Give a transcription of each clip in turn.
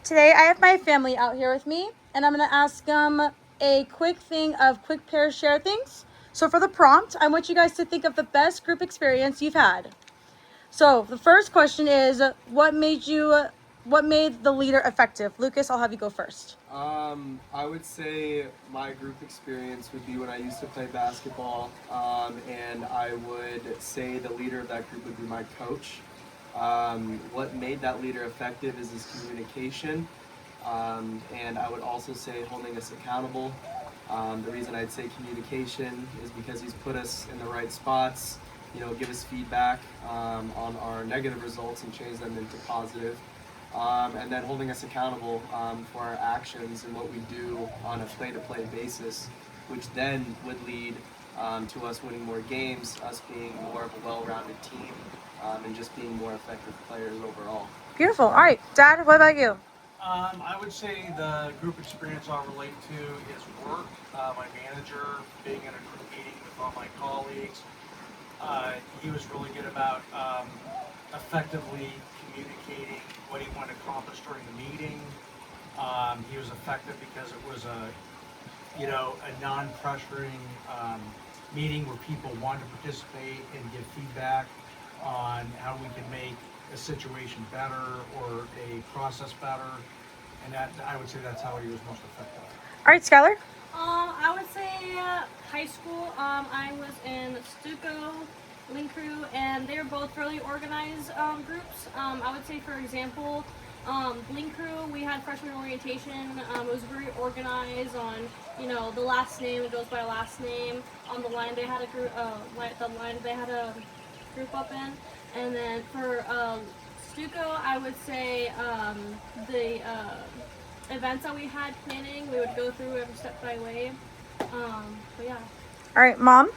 Today I have my family out here with me, and I'm going to ask them a quick pair share things. So for the prompt, I want you guys to think of the best group experience you've had. So the first question is, what made the leader effective? Lucas, I'll have you go first. I would say my group experience would be when I used to play basketball, and I would say the leader of that group would be my coach. What made that leader effective is his communication, and I would also say holding us accountable. The reason I'd say communication is because he's put us in the right spots, give us feedback on our negative results and change them into positive. And then holding us accountable for our actions and what we do on a play-to-play basis, which then would lead to us winning more games, us being more of a well-rounded team, and just being more effective players overall. Beautiful. All right, Dad, what about you? I would say the group experience I'll relate to is work. My manager, being in a group meeting with all my colleagues, he was really good about effectively communicating what he wanted accomplished during the meeting. He was effective because it was a non-pressuring meeting where people wanted to participate and give feedback on how we can make a situation better or a process better. And that, I would say that's how he was most effective. All right, Skylar. I would say high school. I was in Stuco, Link Crew, and they were both fairly organized groups. I would say, for example, Link Crew, we had freshman orientation. It was very organized on, the last name. It goes by last name. On the line, they had a group. They had a group up in, and then for Stuco, I would say the events that we had planning, we would go through every step by way. But yeah. All right, Mom.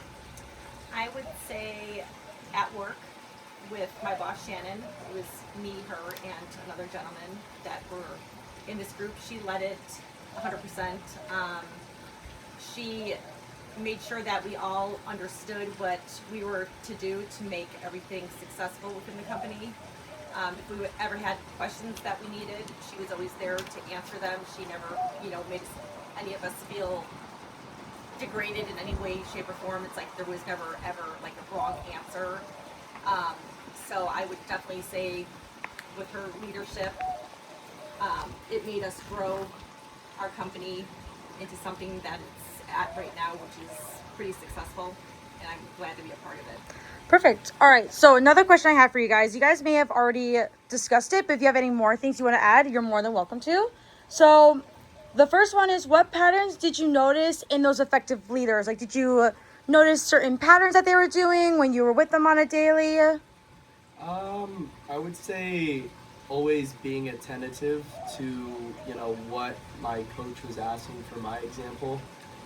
I would say at work with my boss Shannon. It was me, her, and another gentleman that were in this group. She led it 100%. She made sure that we all understood what we were to do to make everything successful within the company. If we ever had questions that we needed, she was always there to answer them. She never, made any of us feel degraded in any way, shape, or form. It's like there was never ever like a wrong answer. So I would definitely say with her leadership, it made us grow our company into something that it's at right now, which is pretty successful, and I'm glad to be a part of it. Perfect. All right. So another question I have for you guys. You guys may have already discussed it, but if you have any more things you want to add, you're more than welcome to. So the first one is, what patterns did you notice in those effective leaders? Like, did you notice certain patterns that they were doing when you were with them on a daily? I would say always being attentive to, what my coach was asking for my example.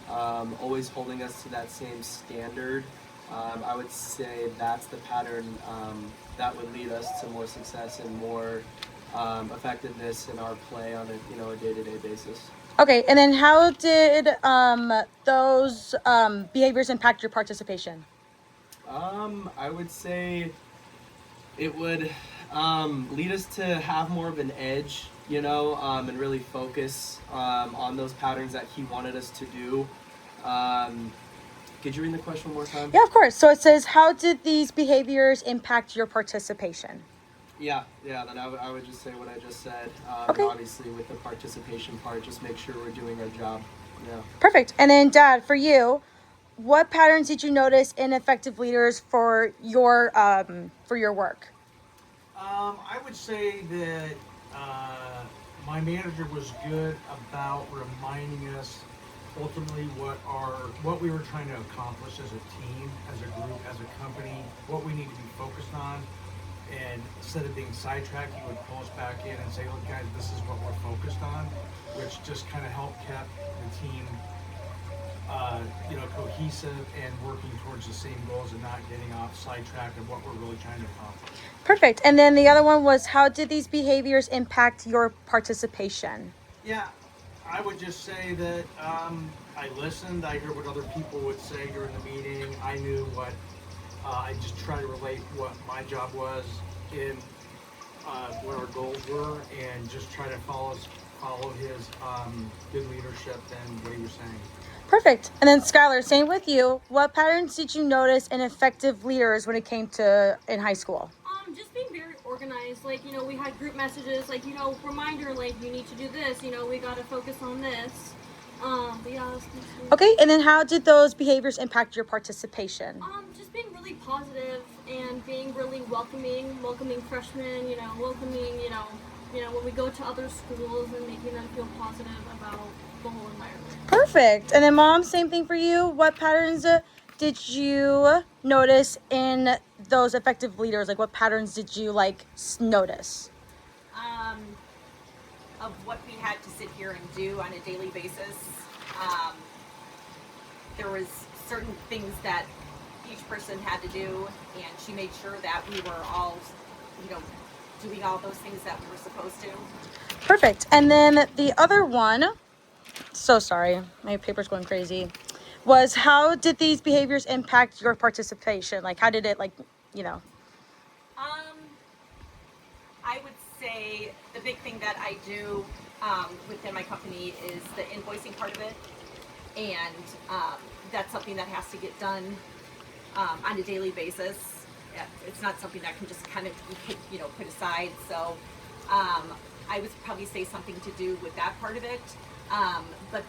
Always holding us to that same standard. I would say that's the pattern that would lead us to more success and more effectiveness in our play on a day-to-day basis. Okay, and then how did those behaviors impact your participation? I would say it would lead us to have more of an edge, and really focus on those patterns that he wanted us to do. Could you read the question one more time? Yeah, of course. So it says, how did these behaviors impact your participation? Yeah. Then I would just say what I just said. Okay. Obviously, with the participation part, just make sure we're doing our job. Yeah. Perfect. And then, Dad, for you, what patterns did you notice in effective leaders for your work? I would say that my manager was good about reminding us ultimately what we were trying to accomplish as a team, as a group, as a company, what we need to be focused on. And instead of being sidetracked, he would pull us back in and say, look guys, this is what we're focused on, which just kind of helped keep the team cohesive and working towards the same goals and not getting off sidetracked of what we're really trying to accomplish. Perfect. And then the other one was, how did these behaviors impact your participation? Yeah, I would just say that I listened. I heard what other people would say during the meeting. I knew what I just tried to relate what my job was in what our goals were and just try to follow his good leadership and what he was saying. Perfect. And then Skylar, same with you. What patterns did you notice in effective leaders when it came to in high school? Just being very organized. Like, we had group messages, like, reminder, like, you need to do this, we gotta focus on this. But yeah, Okay, and then how did those behaviors impact your participation? Just being really positive and being really welcoming freshmen, welcoming, when we go to other schools and making them feel positive about the whole environment. Perfect. And then Mom, same thing for you. What patterns did you notice in those effective leaders? Like what patterns did you notice? Of what we had to sit here and do on a daily basis. There was certain things that each person had to do, and she made sure that we were all, doing all those things that we were supposed to. Perfect. And then the other one, so sorry, my paper's going crazy, was how did these behaviors impact your participation? Like how did it I would say the big thing that I do within my company is the invoicing part of it, and that's something that has to get done on a daily basis. It's not something that can just kind of be put aside. So I would probably say something to do with that part of it. But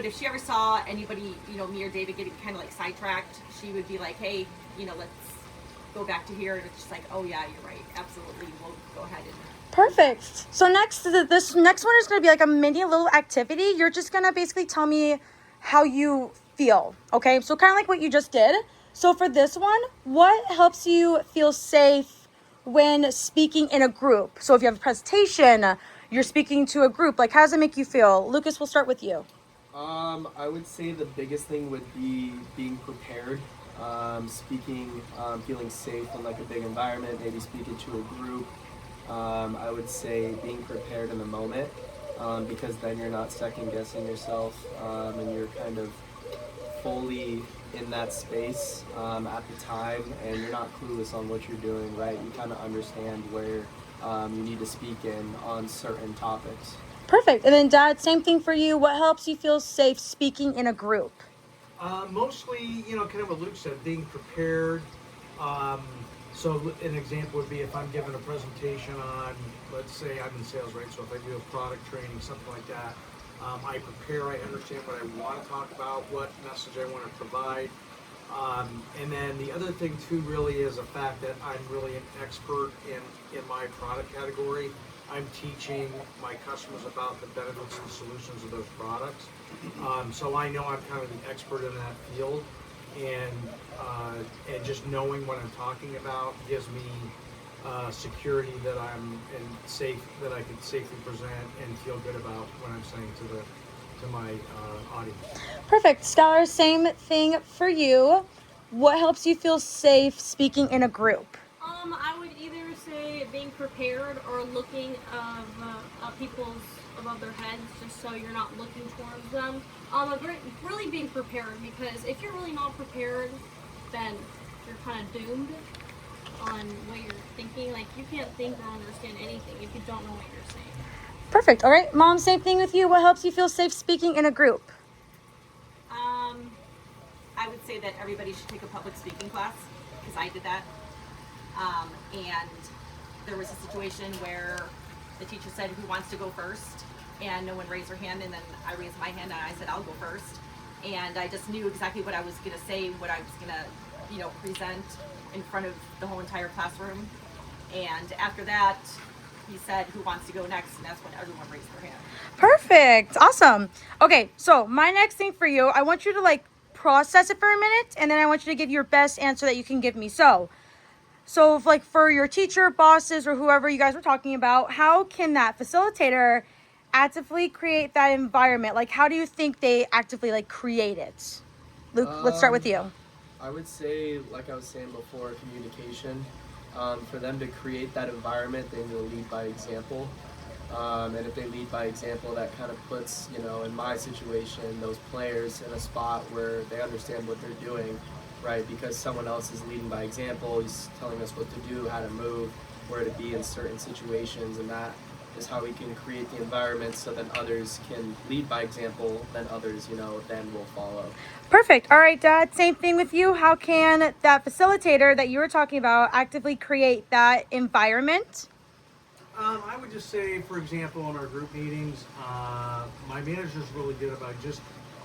if she ever saw anybody, me or David getting kind of like sidetracked, she would be like, hey, let's go back to here. And it's just like, oh yeah, you're right, absolutely, we'll go ahead and. Perfect. So this next one is going to be like a mini little activity. You're just going to basically tell me how you feel. Okay. So kind of like what you just did. So for this one, what helps you feel safe when speaking in a group? So if you have a presentation, you're speaking to a group, like how does it make you feel? Lucas, we'll start with you. I would say the biggest thing would be being prepared, speaking, feeling safe in like a big environment, maybe speaking to a group. I would say being prepared in the moment, because then you're not second guessing yourself, and you're kind of fully in that space at the time, and you're not clueless on what you're doing, right? You kind of understand where you need to speak in on certain topics. Perfect. And then Dad, same thing for you. What helps you feel safe speaking in a group? Mostly, kind of what Luke said, being prepared. So an example would be if I'm giving a presentation on, let's say I'm in sales, right? So if I do a product training, something like that, I prepare, I understand what I want to talk about, what message I want to provide. And then the other thing too really is the fact that I'm really an expert in my product category. I'm teaching my customers about the benefits and solutions of those products. So I know I'm kind of the expert in that field, and just knowing what I'm talking about gives me security that I'm safe, that I can safely present and feel good about what I'm saying to my audience. Perfect. Scholar, same thing for you. What helps you feel safe speaking in a group? I would either say being prepared or looking of people's above their heads, just so you're not looking towards them. But really being prepared, because if you're really not prepared, then you're kind of doomed on what you're thinking. Like, you can't think or understand anything if you don't know what you're saying. Perfect. All right, Mom, same thing with you. What helps you feel safe speaking in a group? I would say that everybody should take a public speaking class, because I did that. And there was a situation where the teacher said, who wants to go first? And no one raised their hand, and then I raised my hand and I said, I'll go first. And I just knew exactly what I was gonna say, what I was gonna, present in front of the whole entire classroom. And after that, he said, who wants to go next? And that's when everyone raised their hand. Perfect. Awesome. Okay, so my next thing for you, I want you to process it for a minute, and then I want you to give your best answer that you can give me. So if, for your teacher, bosses, or whoever you guys were talking about, how can that facilitator actively create that environment? How do you think they actively create it? Luke, let's start with you. I would say, like I was saying before, communication. For them to create that environment, they need to lead by example. And if they lead by example, that kind of puts, in my situation, those players in a spot where they understand what they're doing, right? Because someone else is leading by example, he's telling us what to do, how to move. where to be in certain situations, and that is how we can create the environment so that others can lead by example, then others, then will follow. Perfect. All right, Dad, same thing with you. How can that facilitator that you were talking about actively create that environment? I would just say, for example, in our group meetings, my manager's really good about just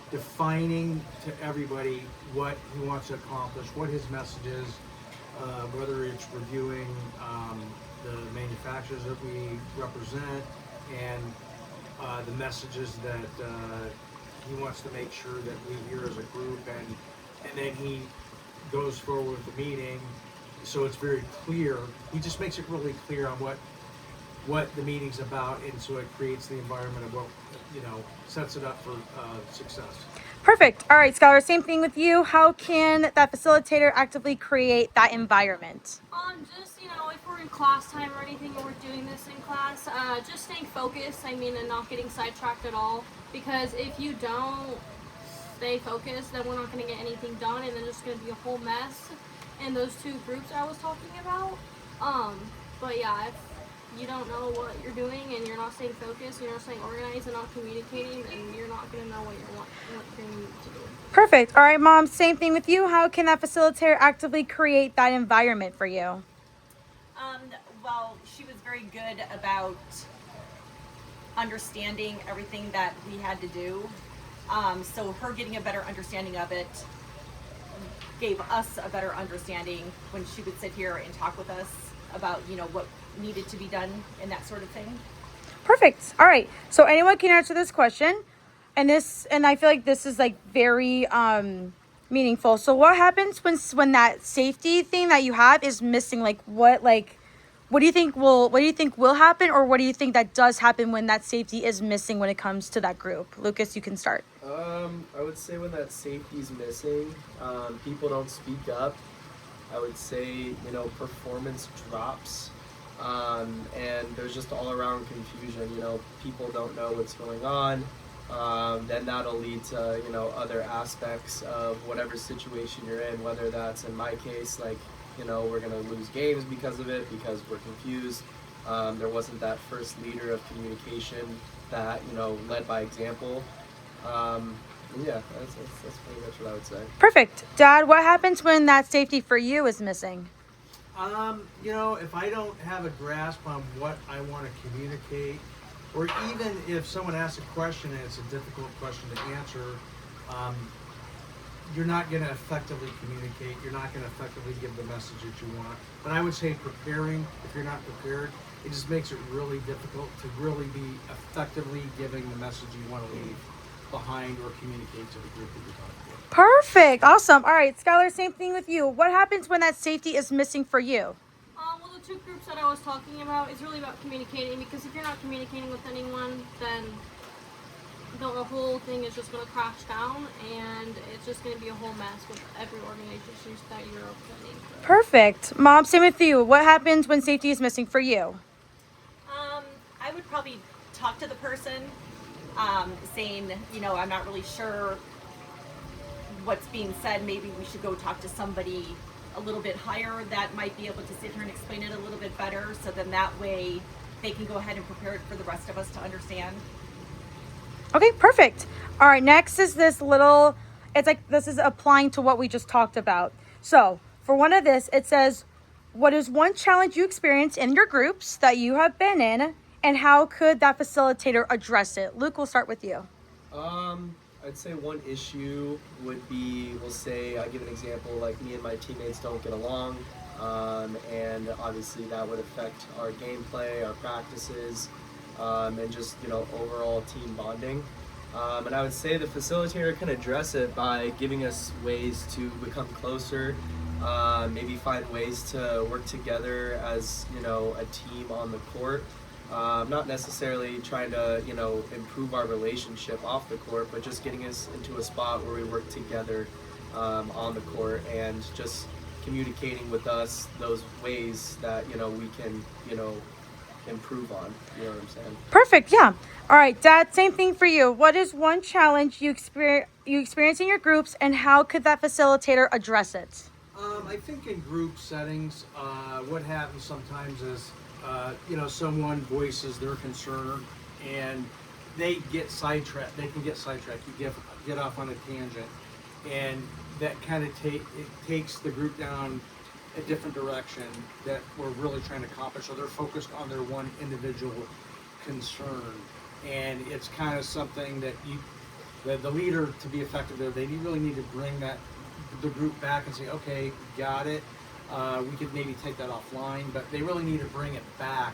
defining to everybody what he wants to accomplish, what his message is, whether it's reviewing the manufacturers that we represent and the messages that he wants to make sure that we hear as a group, and then he goes forward with the meeting so it's very clear. He just makes it really clear on what the meeting's about, and so it creates the environment of what, sets it up for success. Perfect. All right, Scholar, same thing with you. How can that facilitator actively create that environment? Just, if we're in class time or anything, or we're doing this in class, just staying focused, and not getting sidetracked at all. Because if you don't stay focused, then we're not going to get anything done, and then it's going to be a whole mess in those two groups I was talking about. But yeah, if you don't know what you're doing and you're not staying focused, you're not staying organized and not communicating, then you're not going to know what you're going to do. Perfect. All right, Mom, same thing with you. How can that facilitator actively create that environment for you? Well, she was very good about understanding everything that we had to do. So her getting a better understanding of it gave us a better understanding when she would sit here and talk with us about, what needed to be done and that sort of thing. Perfect. All right. So anyone can answer this question. And I feel like this is like very meaningful. So what happens when that safety thing that you have is missing? What do you think will happen, or what do you think that does happen when that safety is missing when it comes to that group? Lucas, you can start. I would say when that safety is missing, people don't speak up. I would say, performance drops, and there's just all around confusion. People don't know what's going on. Then that'll lead to, other aspects of whatever situation you're in, whether that's, in my case, we're going to lose games because of it, because we're confused. There wasn't that first leader of communication that, led by example. Yeah, that's pretty much what I would say. Perfect. Dad, what happens when that safety for you is missing? If I don't have a grasp on what I want to communicate, or even if someone asks a question and it's a difficult question to answer, you're not going to effectively communicate. You're not going to effectively give the message that you want. But I would say preparing, if you're not prepared, it just makes it really difficult to really be effectively giving the message you want to leave behind or communicate to the group that you're talking to. Perfect. Awesome. All right, Skylar, same thing with you. What happens when that safety is missing for you? Well, the two groups that I was talking about is really about communicating, because if you're not communicating with anyone, then the whole thing is just going to crash down, and it's just going to be a whole mess with every organization that you're representing. Perfect. Mom, same with you. What happens when safety is missing for you? I would probably talk to the person, saying, I'm not really sure what's being said. Maybe we should go talk to somebody a little bit higher that might be able to sit here and explain it a little bit better, so then that way they can go ahead and prepare it for the rest of us to understand. Okay, perfect. All right, next is this is applying to what we just talked about. So for one of this, it says, what is one challenge you experienced in your groups that you have been in, and how could that facilitator address it? Luke, we'll start with you. I'd say one issue would be, we'll say, I'll give an example, like me and my teammates don't get along, and obviously that would affect our gameplay, our practices, and just, overall team bonding. And I would say the facilitator can address it by giving us ways to become closer, maybe find ways to work together as, a team on the court. Not necessarily trying to, improve our relationship off the court, but just getting us into a spot where we work together on the court, and just communicating with us those ways that, we can, improve on. You know what I'm saying? Perfect. Yeah. All right, Dad, same thing for you. What is one challenge you experience in your groups, and how could that facilitator address it? I think in group settings, what happens sometimes is, someone voices their concern and they get sidetracked. They can get sidetracked. You get off on a tangent, and that kind of takes the group down a different direction that we're really trying to accomplish. So they're focused on their one individual concern, and it's kind of something that the leader, to be effective there, they really need to bring the group back and say, okay, got it. We could maybe take that offline, but they really need to bring it back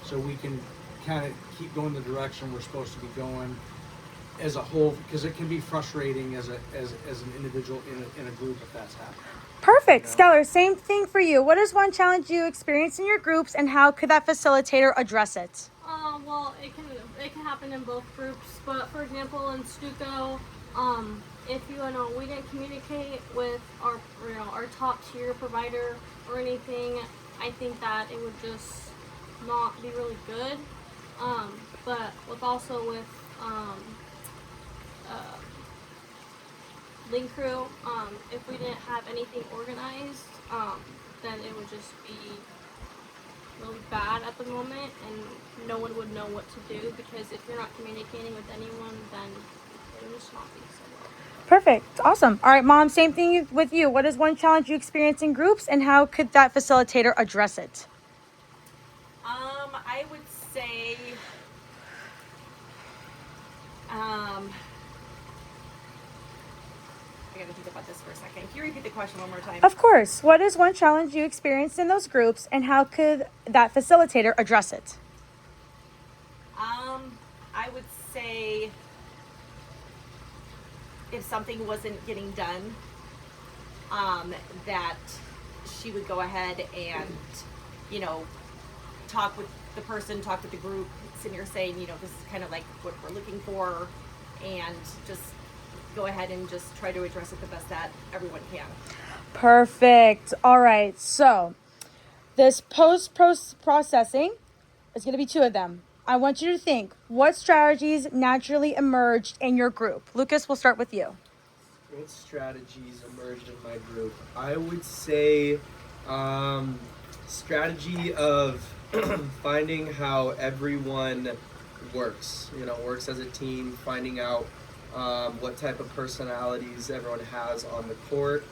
so we can kind of keep going the direction we're supposed to be going as a whole, because it can be frustrating as an individual in a group if that's happening. Perfect. Skylar, same thing for you. What is one challenge you experience in your groups, and how could that facilitator address it? Well, it can happen in both groups, but for example, in Stuco, if we didn't communicate with our top tier provider or anything, I think that it would just not be really good. But with Link Crew, if we didn't have anything organized, then it would just be really bad at the moment, and no one would know what to do, because if you're not communicating with anyone, then it would just not be so well. Perfect. Awesome. All right, Mom, same thing with you. What is one challenge you experience in groups, and how could that facilitator address it? I would say, I gotta think about this for a second. Can you repeat the question one more time? Of course. What is one challenge you experienced in those groups, and how could that facilitator address it? I would say if something wasn't getting done, that she would go ahead and, talk with the person, talk with the group, sitting here saying, this is kind of like what we're looking for, and just go ahead and just try to address it the best that everyone can. Perfect. All right. So this post-processing is going to be 2 of them. I want you to think, what strategies naturally emerged in your group? Lucas, we'll start with you. What strategies emerged in my group? I would say strategy of finding how everyone works as a team, finding out what type of personalities everyone has on the court,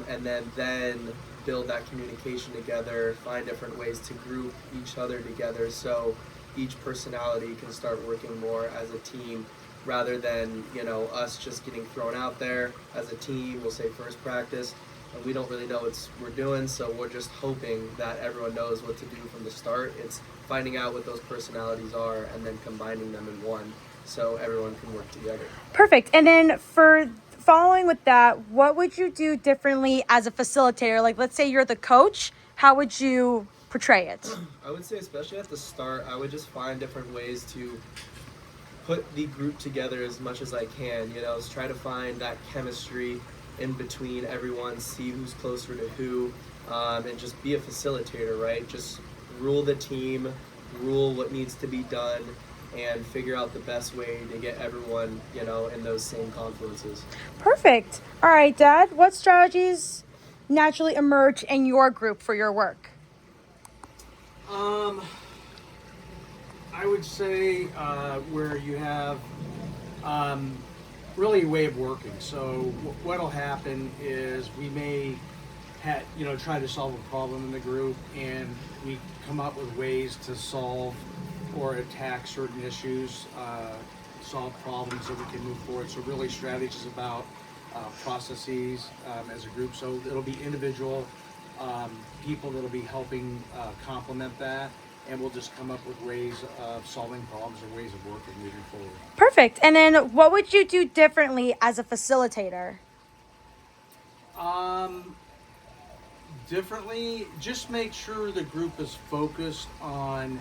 and then build that communication together, find different ways to group each other together so each personality can start working more as a team, rather than us just getting thrown out there as a team. We'll say first practice and we don't really know what we're doing, so we're just hoping that everyone knows what to do from the start. It's finding out what those personalities are and then combining them in one so everyone can work together. Perfect. And then for following with that, what would you do differently as a facilitator? Like, let's say you're the coach, how would you portray it? I would say, especially at the start, I would just find different ways to put the group together as much as I can. Try to find that chemistry in between everyone, see who's closer to who, and just be a facilitator, right? Just rule the team, rule what needs to be done, and figure out the best way to get everyone, in those same confluences. Perfect. All right, Dad, what strategies naturally emerge in your group for your work? I would say where you have really a way of working. So what'll happen is we may try to solve a problem in the group, and we come up with ways to solve or attack certain issues, solve problems so we can move forward. So really strategies about processes as a group. So it'll be individual people that'll be helping complement that, and we'll just come up with ways of solving problems or ways of working moving forward. Perfect. And then what would you do differently as a facilitator? Differently, just make sure the group is focused on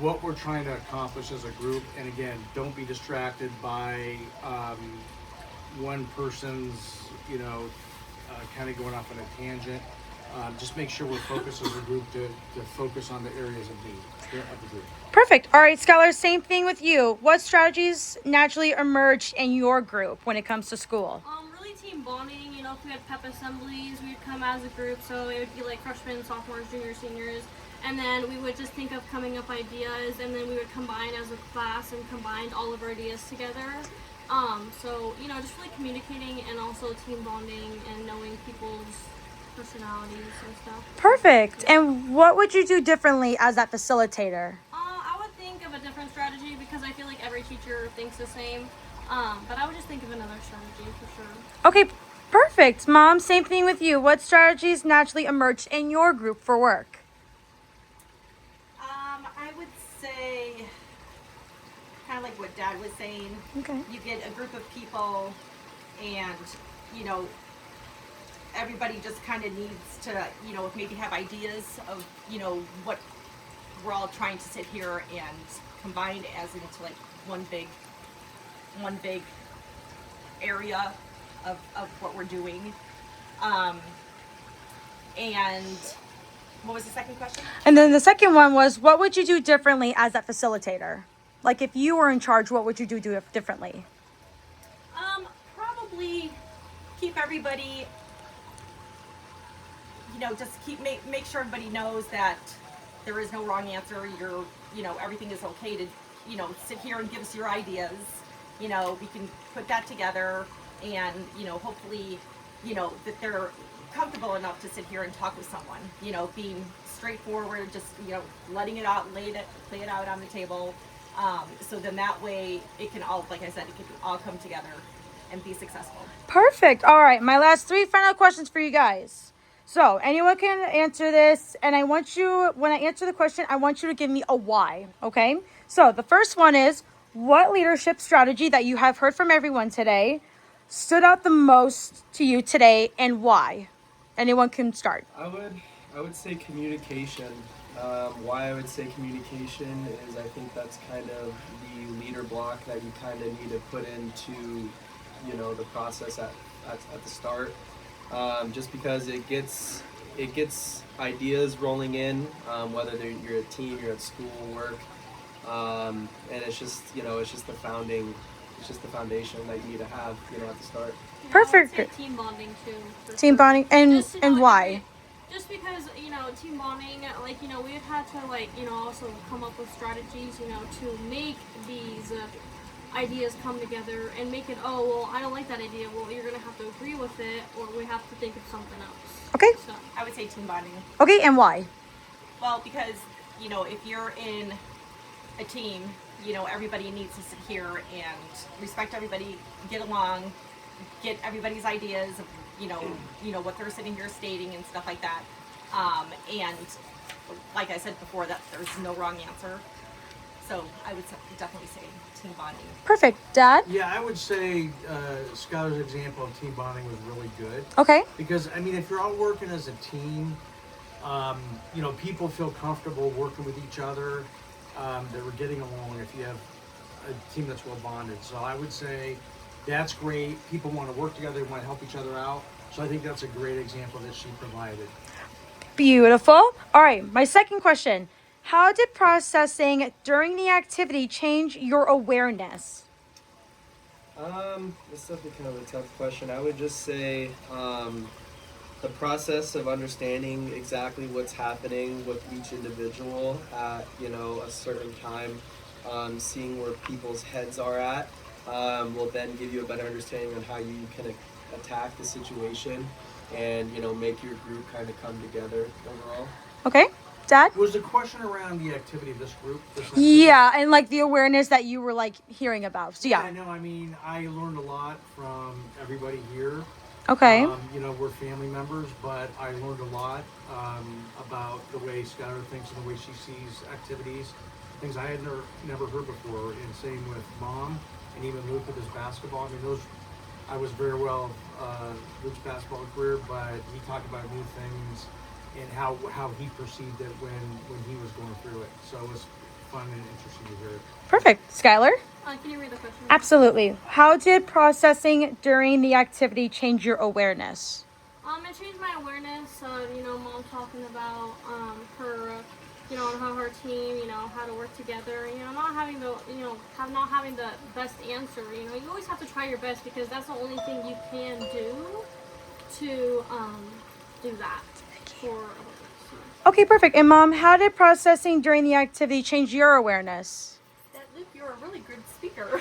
what we're trying to accomplish as a group, and again, don't be distracted by one person's kind of going off on a tangent. Just make sure we're focused as a group to focus on the areas of need of the group. Perfect. All right, Skylar, same thing with you. What strategies naturally emerged in your group when it comes to school? Really team bonding, know, if we had pep assemblies, we would come as a group. So it would be like freshmen, sophomores, juniors, seniors. And then we would just think of coming up ideas, and then we would combine as a class and combine all of our ideas together. So, you know, just really communicating and also team bonding and knowing people's personalities and stuff. Perfect. And what would you do differently as that facilitator? I would think of a different strategy because I feel like every teacher thinks the same. But I would just think of another strategy for sure. Okay, perfect. Mom, same thing with you. What strategies naturally emerged in your group for work? I would say, kind of like what Dad was saying. Okay. You get a group of people, and you know, everybody just kind of needs to, you know, maybe have ideas of, you know, what we're all trying to sit here and combine as into like one big area of what we're doing. And what was the second question? And then the second one was, what would you do differently as that facilitator? Like if you were in charge, what would you do differently? Probably keep everybody, you know, just make sure everybody knows that there is no wrong answer. You know, everything is okay to, you know, sit here and give us your ideas. You know, we can put that together, and you know, hopefully, you know, that they're comfortable enough to sit here and talk with someone. You know, being straightforward, just, you know, letting it out, lay it out on the table. So then that way it can all, like I said, it can all come together and be successful. Perfect. All right. My last 3 final questions for you guys. So anyone can answer this. And I want you, when I answer the question, I want you to give me a why. Okay. So the first one is, what leadership strategy that you have heard from everyone today stood out the most to you today, and why? Anyone can start. I would say communication. Why I would say communication is I think that's kind of the leader block that you kind of need to put into, you know, the process at the start. Just because it gets ideas rolling in, whether you're a team, you're at school, work, and it's just, you know, it's just the foundation that you need to have, you know, at the start. Yeah, Perfect. I would say team bonding too. for Team sure. bonding. And Just, you know, why? Just because, you know, team bonding, like, you know, we've had to, like, you know, also come up with strategies, you know, to make these ideas come together and make it, oh, well, I don't like that idea. Well, you're going to have to agree with it, or we have to think of something else. Okay. So, I would say team bonding. Okay. And why? Well, because, you know, if you're in a team, you know, everybody needs to sit here and respect everybody, get along, get everybody's ideas of, you know what they're sitting here stating and stuff like that. And like I said before, that there's no wrong answer. So I would definitely say team bonding. Perfect. Dad? Yeah, I would say Skylar's example of team bonding was really good. Okay. Because, I mean, if you're all working as a team, you know, people feel comfortable working with each other. That we're getting along if you have a team that's well bonded. So I would say that's great. People want to work together, they want to help each other out. So I think that's a great example that she provided. Beautiful. All right. My second question. How did processing during the activity change your awareness? This is definitely kind of a tough question. I would just say the process of understanding exactly what's happening with each individual at, you know, a certain time, seeing where people's heads are at, will then give you a better understanding on how you can attack the situation and, you know, make your group kind of come together overall. Okay. Dad? Was the question around the activity of this group? Yeah, and like the awareness that you were like hearing about. So yeah. No, I mean, I learned a lot from everybody here. Okay. You know, we're family members, but I learned a lot about the way Skylar thinks and the way she sees activities, things I had never heard before. And same with Mom, and even Luke with his basketball. I mean, I was very well Luke's basketball career, but he talked about new things and how he perceived it when he was going through it. So it was fun and interesting to hear it. Perfect. Skylar? can you read the question? Absolutely. How did processing during the activity change your awareness? It changed my awareness. You know, Mom talking about her, you know, how her team, you know, how to work together. You know, not having the best answer. You know, you always have to try your best because that's the only thing you can do. to do that for other groups. Okay, perfect. And Mom, how did processing during the activity change your awareness? That Luke, you're a really good speaker.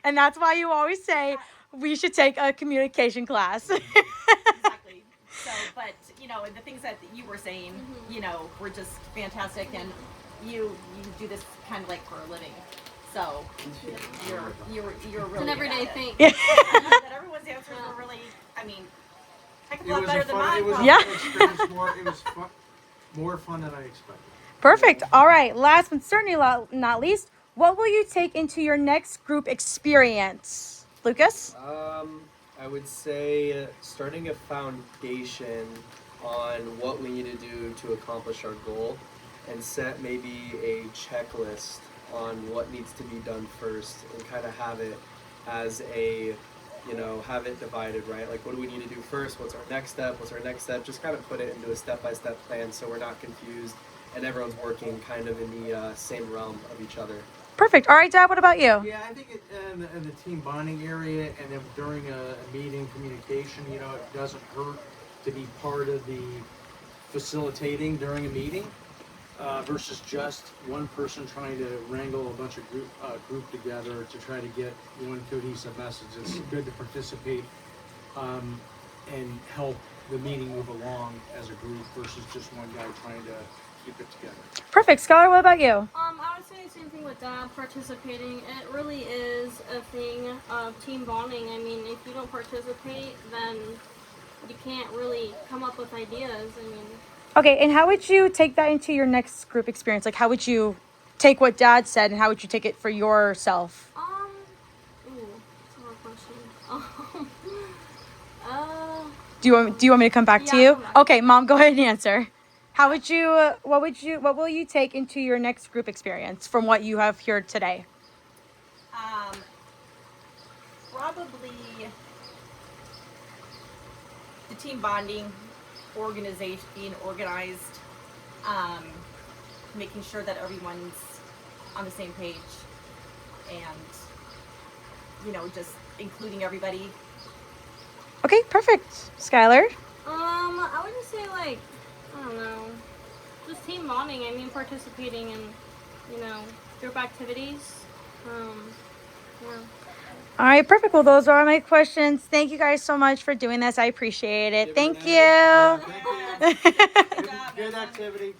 And that's why you always say we should take a communication class. Exactly. So, but you know, the things that you were saying, you know, were just fantastic, and you do this kind of like for a living. So you're really It's an everyday good at thing. it. Yeah. That everyone's answers were really, I mean, heck of a It lot was better a than fun, mine. it was a Yeah. fun experience. It was fun, more fun than I expected. Perfect. All right. Last but certainly not least, what will you take into your next group experience? Lucas? I would say starting a foundation on what we need to do to accomplish our goal, and set maybe a checklist on what needs to be done first, and kind of have it as a, have it divided, right? Like, what do we need to do first? What's our next step? What's our next step? Just kind of put it into a step-by-step plan so we're not confused and everyone's working kind of in the same realm of each other. Perfect. All right, Dad, what about you? Yeah, I think in the team bonding area, and then during a meeting communication, you know, it doesn't hurt to be part of the facilitating during a meeting versus just one person trying to wrangle a bunch of group together to try to get one cohesive message. It's good to participate and help the meeting move along as a group versus just one guy trying to keep it together. Perfect. Scholar, what about you? I would say the same thing with Dad. Participating, it really is a thing of team bonding. I mean, if you don't participate, then you can't really come up with ideas. I mean, Okay, and how would you take that into your next group experience? Like, how would you take what Dad said and how would you take it for yourself? that's a hard question. Do you want me to come back to Yeah, you? come back. Okay, Mom, go ahead and answer. What will you take into your next group experience from what you have here today? Probably the team bonding, organization, being organized, making sure that everyone's on the same page, and you know, just including everybody. Okay, perfect. Skylar? I would just say like, I don't know, just team bonding. I mean, participating in, group activities. Yeah. All right, perfect. Well, those are all my questions. Thank you guys so much for doing this. I appreciate it. Give her Thank an you. A. Thank you. Good job, Good Madison. activity.